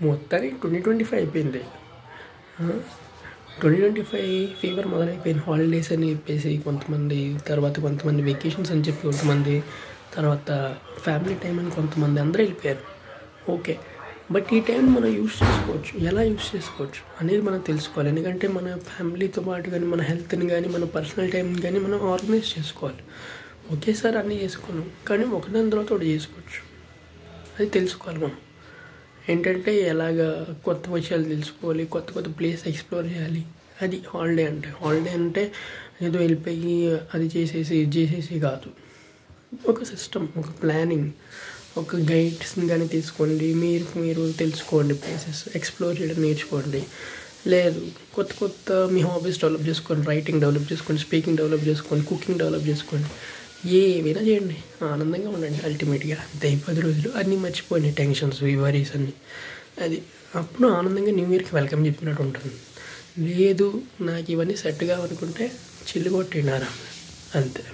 మొత్తానికి 2025 అయిపోయింది. 2025 fever మొదలైపోయింది. Holidays అని చెప్పేసి కొంతమంది, తర్వాత కొంతమంది వెకేషన్స్ అని చెప్పి కొంతమంది, తర్వాత ఫ్యామిలీ టైం అని కొంతమంది, అందరూ వెళ్ళిపోయారు. ఓకే, బట్ ఈ టైం మనం యూస్ చేసుకోవచ్చు. ఎలా యూస్ చేసుకోవచ్చు అనేది మనం తెలుసుకోవాలి. ఎందుకంటే మన ఫ్యామిలీతో పాటు కానీ, మన హెల్త్ని కానీ, మన పర్సనల్ టైంని కానీ మనం ఆర్గనైజ్ చేసుకోవాలి. ఒకేసారి అన్నీ చేసుకున్నాం, కానీ ఒకదాని తర్వాత ఒకటి చేసుకోవచ్చు. అది తెలుసుకోవాలి మనం. ఏంటంటే ఎలాగా కొత్త విషయాలు తెలుసుకోవాలి, కొత్త కొత్త ప్లేస్ ఎక్స్ప్లోర్ చేయాలి. అది హాలిడే అంటే. హాలిడే అంటే ఏదో వెళ్ళిపోయి అది చేసేసి ఇది చేసేసి కాదు. ఒక సిస్టమ్, ఒక ప్లానింగ్, ఒక గైడ్స్ని కానీ తీసుకోండి. మీరు తెలుసుకోండి, ప్లేసెస్ ఎక్స్ప్లోర్ చేయడం నేర్చుకోండి. లేదు, కొత్త కొత్త మీ హాబీస్ డెవలప్ చేసుకోండి. రైటింగ్ డెవలప్ చేసుకోండి, స్పీకింగ్ డెవలప్ చేసుకోండి, కుకింగ్ డెవలప్ చేసుకోండి. ఏమైనా చేయండి, ఆనందంగా ఉండండి. అల్టిమేట్గా అంతే. 10 రోజులు అన్నీ మర్చిపోయినాయి, టెన్షన్స్, వరీస్ అన్నీ. అది అప్పుడు ఆనందంగా న్యూ ఇయర్కి వెల్కమ్ చెప్పినట్టు ఉంటుంది. లేదు, నాకు ఇవన్నీ సెట్ కావనుకుంటే చిల్లు కొట్టినారా అంతే.